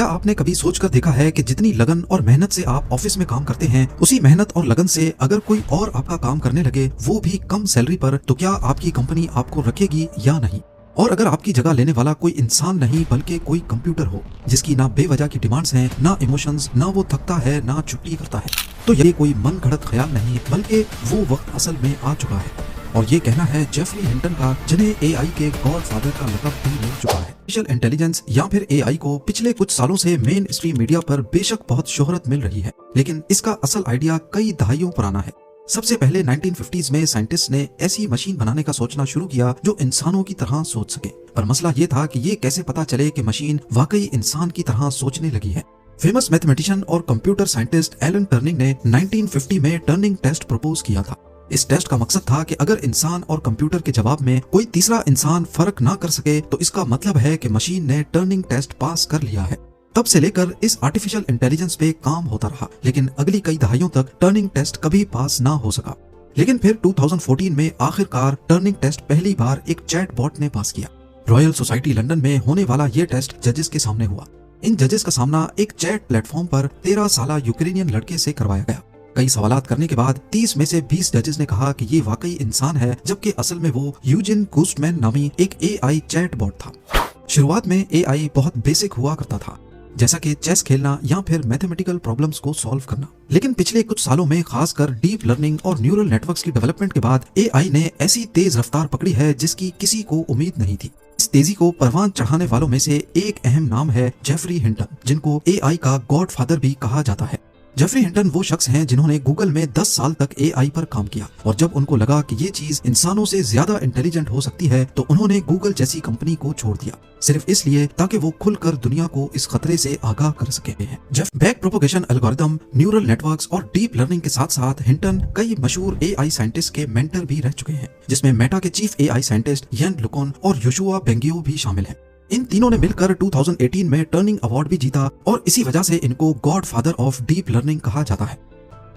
क्या आपने कभी सोचकर देखा है कि जितनी लगन और मेहनत से आप ऑफिस में काम करते हैं, उसी मेहनत और लगन से अगर कोई और आपका काम करने लगे, वो भी कम सैलरी पर, तो क्या आपकी कंपनी आपको रखेगी या नहीं? और अगर आपकी जगह लेने वाला कोई इंसान नहीं बल्कि कोई कंप्यूटर हो, जिसकी ना बेवजह की डिमांड्स हैं, ना इमोशंस, ना वो थकता है, ना छुट्टी करता है, तो ये कोई मन घड़त ख्याल नहीं बल्कि वो वक्त असल में आ चुका है। और ये कहना है जेफरी हिंटन का, जिन्हें एआई के गॉडफादर का लक़ब भी मिल चुका है। आर्टिफिशियल इंटेलिजेंस या फिर एआई को पिछले कुछ सालों से मेन स्ट्रीम मीडिया पर बेशक बहुत शोहरत मिल रही है, लेकिन इसका असल आइडिया कई दहाइयों पुराना है। सबसे पहले 1950s में साइंटिस्ट ने ऐसी मशीन बनाने का सोचना शुरू किया जो इंसानों की तरह सोच सके, पर मसला ये था कि ये कैसे पता चले कि मशीन वाकई इंसान की तरह सोचने लगी है। फेमस मैथमेटिशियन और कंप्यूटर साइंटिस्ट एलन टर्निंग ने 1950 में टर्निंग टेस्ट प्रपोज किया था। इस टेस्ट का मकसद था कि अगर इंसान और कंप्यूटर के जवाब में कोई तीसरा इंसान फर्क ना कर सके, तो इसका मतलब है कि मशीन ने टर्निंग टेस्ट पास कर लिया है। तब से लेकर इस आर्टिफिशियल इंटेलिजेंस पे काम होता रहा, लेकिन अगली कई दहाइयों तक टर्निंग टेस्ट कभी पास ना हो सका। लेकिन फिर 2014 में आखिरकार टर्निंग टेस्ट पहली बार एक चैट बॉट ने पास किया। रॉयल सोसाइटी लंदन में होने वाला ये टेस्ट जजेस के सामने हुआ। इन जजेस का सामना एक चैट प्लेटफॉर्म पर 13 साला यूक्रेनियन लड़के से करवाया गया। कई सवालात करने के बाद 30 में से 20 जजेस ने कहा कि ये वाकई इंसान है, जबकि असल में वो यूजिन कूस्टमैन नामी एक एआई चैट बॉट था। शुरुआत में एआई बहुत बेसिक हुआ करता था, जैसा कि चेस खेलना या फिर मैथमेटिकल प्रॉब्लम्स को सॉल्व करना। लेकिन पिछले कुछ सालों में खासकर डीप लर्निंग और न्यूरल नेटवर्क्स की डेवलपमेंट के बाद एआई ने ऐसी तेज रफ्तार पकड़ी है जिसकी किसी को उम्मीद नहीं थी। इस तेजी को परवान चढ़ाने वालों में से एक अहम नाम है जेफरी हिंटन, जिनको एआई का गॉडफादर भी कहा जाता है। जेफरी हिंटन वो शख्स हैं जिन्होंने गूगल में 10 साल तक एआई पर काम किया, और जब उनको लगा कि ये चीज इंसानों से ज्यादा इंटेलिजेंट हो सकती है, तो उन्होंने गूगल जैसी कंपनी को छोड़ दिया, सिर्फ इसलिए ताकि वो खुलकर दुनिया को इस खतरे से आगाह कर सके हैं। Back propagation algorithm, neural networks और डीप लर्निंग के साथ साथ हिंटन कई मशहूर एआई साइंटिस्ट के मेंटर भी रह चुके हैं, जिसमें मेटा के चीफ एआई साइंटिस्ट येन लुकोन और योशुआ बेंगियो भी शामिल हैं। इन तीनों ने मिलकर 2018 में टर्निंग अवार्ड भी जीता, और इसी वजह से इनको गॉडफादर ऑफ डीप लर्निंग कहा जाता है।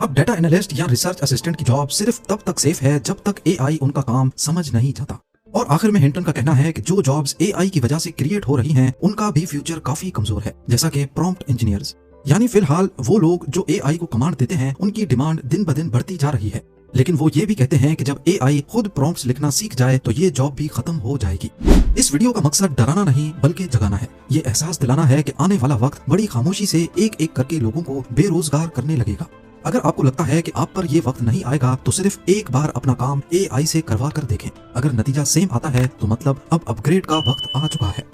अब डाटा एनालिस्ट या रिसर्च असिस्टेंट की जॉब सिर्फ तब तक सेफ है जब तक एआई उनका काम समझ नहीं जाता। और आखिर में हिंटन का कहना है कि जो जॉब्स एआई की वजह से क्रिएट हो रही हैं, उनका भी फ्यूचर काफी कमजोर है, जैसा कि प्रॉम्प्ट इंजीनियर्स। यानी फिलहाल वो लोग जो एआई को कमांड देते हैं, उनकी डिमांड दिन ब दिन बढ़ती जा रही है। लेकिन वो ये भी कहते हैं कि जब एआई खुद प्रॉम्प्ट्स लिखना सीख जाए तो ये जॉब भी खत्म हो जाएगी। इस वीडियो का मकसद डराना नहीं बल्कि जगाना है। ये एहसास दिलाना है कि आने वाला वक्त बड़ी खामोशी से एक एक करके लोगों को बेरोजगार करने लगेगा। अगर आपको लगता है कि आप पर ये वक्त नहीं आएगा, तो सिर्फ एक बार अपना काम एआई से करवा कर देखें। अगर नतीजा सेम आता है तो मतलब अब अपग्रेड का वक्त आ चुका है।